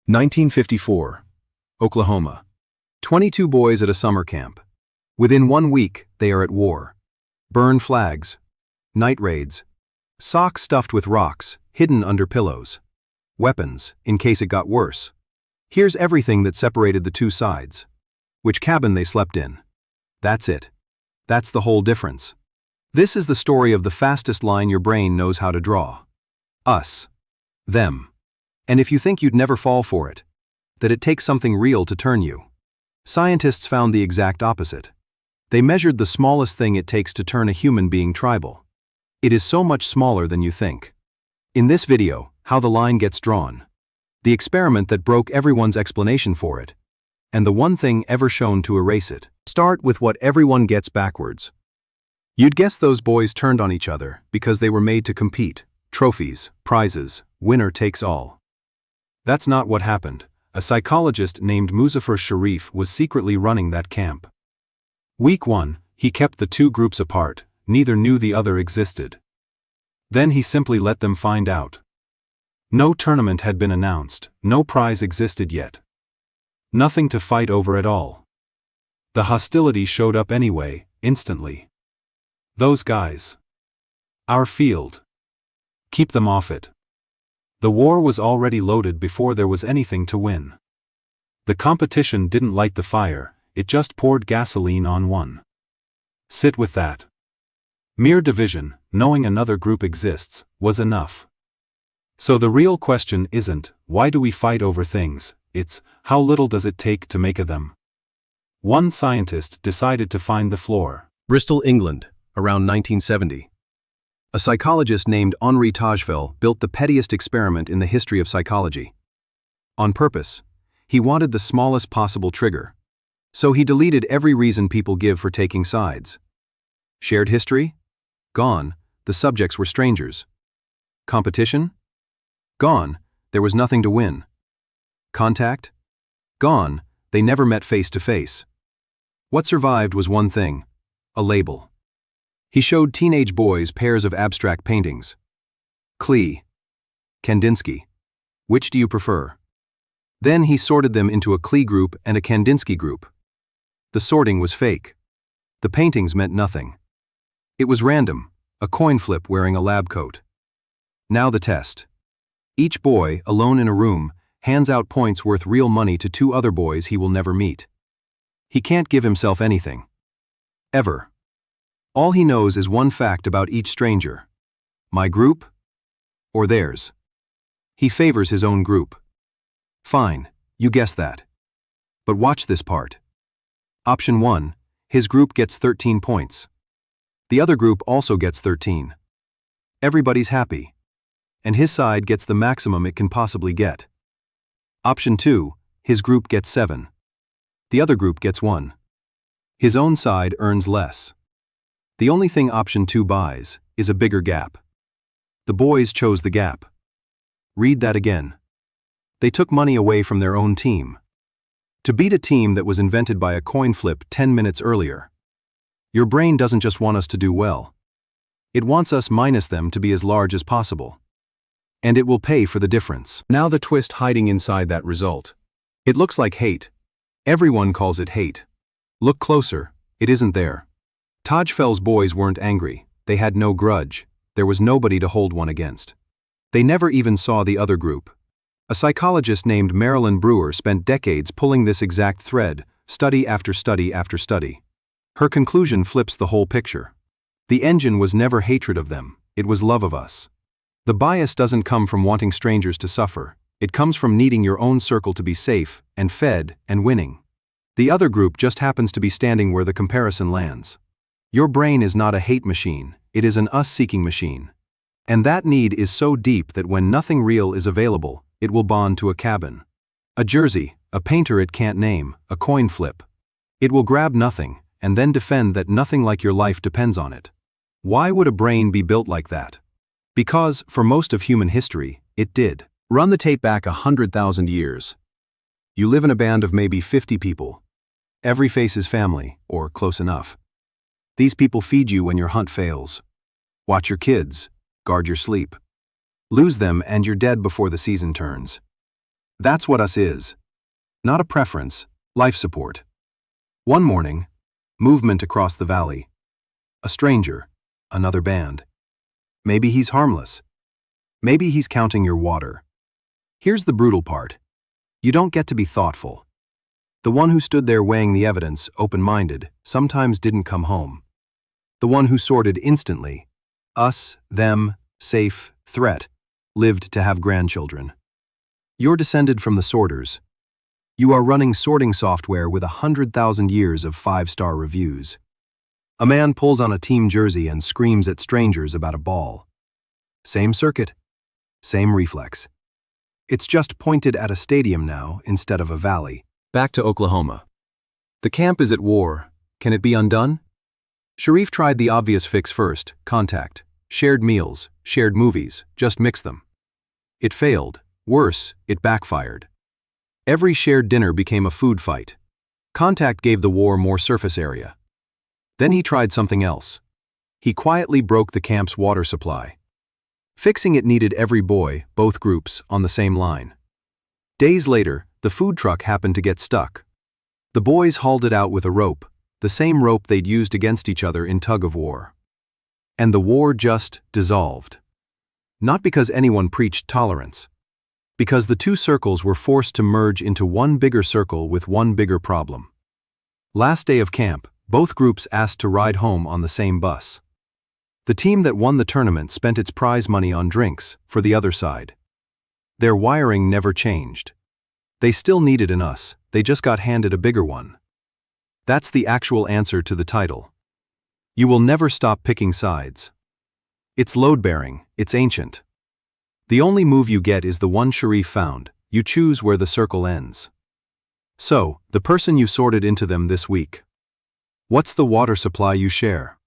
1954, Oklahoma. 22 boys at a summer camp. Within 1 week, they are at war. Burn flags. Night raids. Socks stuffed with rocks, hidden under pillows. Weapons, in case it got worse. Here's everything that separated the two sides. Which cabin they slept in. That's it. That's the whole difference. This is the story of the fastest line your brain knows how to draw. Us. Them. And if you think you'd never fall for it, that it takes something real to turn you. Scientists found the exact opposite. They measured the smallest thing it takes to turn a human being tribal. It is so much smaller than you think. In this video, how the line gets drawn. The experiment that broke everyone's explanation for it. And the one thing ever shown to erase it. Start with what everyone gets backwards. You'd guess those boys turned on each other because they were made to compete. Trophies, prizes, winner takes all. That's not what happened. A psychologist named Muzaffar Sharif was secretly running that camp. Week 1, he kept the two groups apart, neither knew the other existed. Then he simply let them find out. No tournament had been announced, no prize existed yet. Nothing to fight over at all. The hostility showed up anyway, instantly. Those guys. Our field. Keep them off it. The war was already loaded before there was anything to win. The competition didn't light the fire, it just poured gasoline on one. Sit with that. Mere division, knowing another group exists, was enough. So the real question isn't, why do we fight over things, it's, how little does it take to make of them? One scientist decided to find the floor. Bristol, England, around 1970. A psychologist named Henri Tajfel built the pettiest experiment in the history of psychology. On purpose, he wanted the smallest possible trigger. So he deleted every reason people give for taking sides. Shared history? Gone, the subjects were strangers. Competition? Gone, there was nothing to win. Contact? Gone, they never met face to face. What survived was one thing: a label. He showed teenage boys pairs of abstract paintings. Klee. Kandinsky. Which do you prefer? Then he sorted them into a Klee group and a Kandinsky group. The sorting was fake. The paintings meant nothing. It was random, a coin flip wearing a lab coat. Now the test. Each boy, alone in a room, hands out points worth real money to two other boys he will never meet. He can't give himself anything. Ever. All he knows is one fact about each stranger. My group? Or theirs? He favors his own group. Fine, you guess that. But watch this part. Option 1, his group gets 13 points. The other group also gets 13. Everybody's happy. And his side gets the maximum it can possibly get. Option 2, his group gets 7. The other group gets 1. His own side earns less. The only thing option 2 buys is a bigger gap. The boys chose the gap. Read that again. They took money away from their own team. To beat a team that was invented by a coin flip 10 minutes earlier. Your brain doesn't just want us to do well. It wants us minus them to be as large as possible. And it will pay for the difference. Now the twist hiding inside that result. It looks like hate. Everyone calls it hate. Look closer, it isn't there. Tajfel's boys weren't angry, they had no grudge, there was nobody to hold one against. They never even saw the other group. A psychologist named Marilyn Brewer spent decades pulling this exact thread, study after study after study. Her conclusion flips the whole picture. The engine was never hatred of them, it was love of us. The bias doesn't come from wanting strangers to suffer, it comes from needing your own circle to be safe, and fed, and winning. The other group just happens to be standing where the comparison lands. Your brain is not a hate machine, it is an us-seeking machine. And that need is so deep that when nothing real is available, it will bond to a cabin. A jersey, a painter it can't name, a coin flip. It will grab nothing, and then defend that nothing like your life depends on it. Why would a brain be built like that? Because, for most of human history, it did. Run the tape back 100,000 years. You live in a band of maybe 50 people. Every face is family, or close enough. These people feed you when your hunt fails. Watch your kids, guard your sleep. Lose them and you're dead before the season turns. That's what us is. Not a preference, life support. One morning, movement across the valley. A stranger, another band. Maybe he's harmless. Maybe he's counting your water. Here's the brutal part. You don't get to be thoughtful. The one who stood there weighing the evidence, open-minded, sometimes didn't come home. The one who sorted instantly, us, them, safe, threat, lived to have grandchildren. You're descended from the sorters. You are running sorting software with 100,000 years of 5-star reviews. A man pulls on a team jersey and screams at strangers about a ball. Same circuit, same reflex. It's just pointed at a stadium now instead of a valley. Back to Oklahoma. The camp is at war. Can it be undone? Sharif tried the obvious fix first, contact. Shared meals, shared movies, just mix them. It failed. Worse, it backfired. Every shared dinner became a food fight. Contact gave the war more surface area. Then he tried something else. He quietly broke the camp's water supply. Fixing it needed every boy, both groups, on the same line. Days later, the food truck happened to get stuck. The boys hauled it out with a rope, the same rope they'd used against each other in tug-of-war. And the war just dissolved. Not because anyone preached tolerance. Because the two circles were forced to merge into one bigger circle with one bigger problem. Last day of camp, both groups asked to ride home on the same bus. The team that won the tournament spent its prize money on drinks for the other side. Their wiring never changed. They still needed an us, they just got handed a bigger one. That's the actual answer to the title. You will never stop picking sides. It's load-bearing, it's ancient. The only move you get is the one Sharif found. You choose where the circle ends. So, the person you sorted into them this week. What's the water supply you share?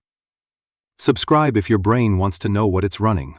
Subscribe if your brain wants to know what it's running.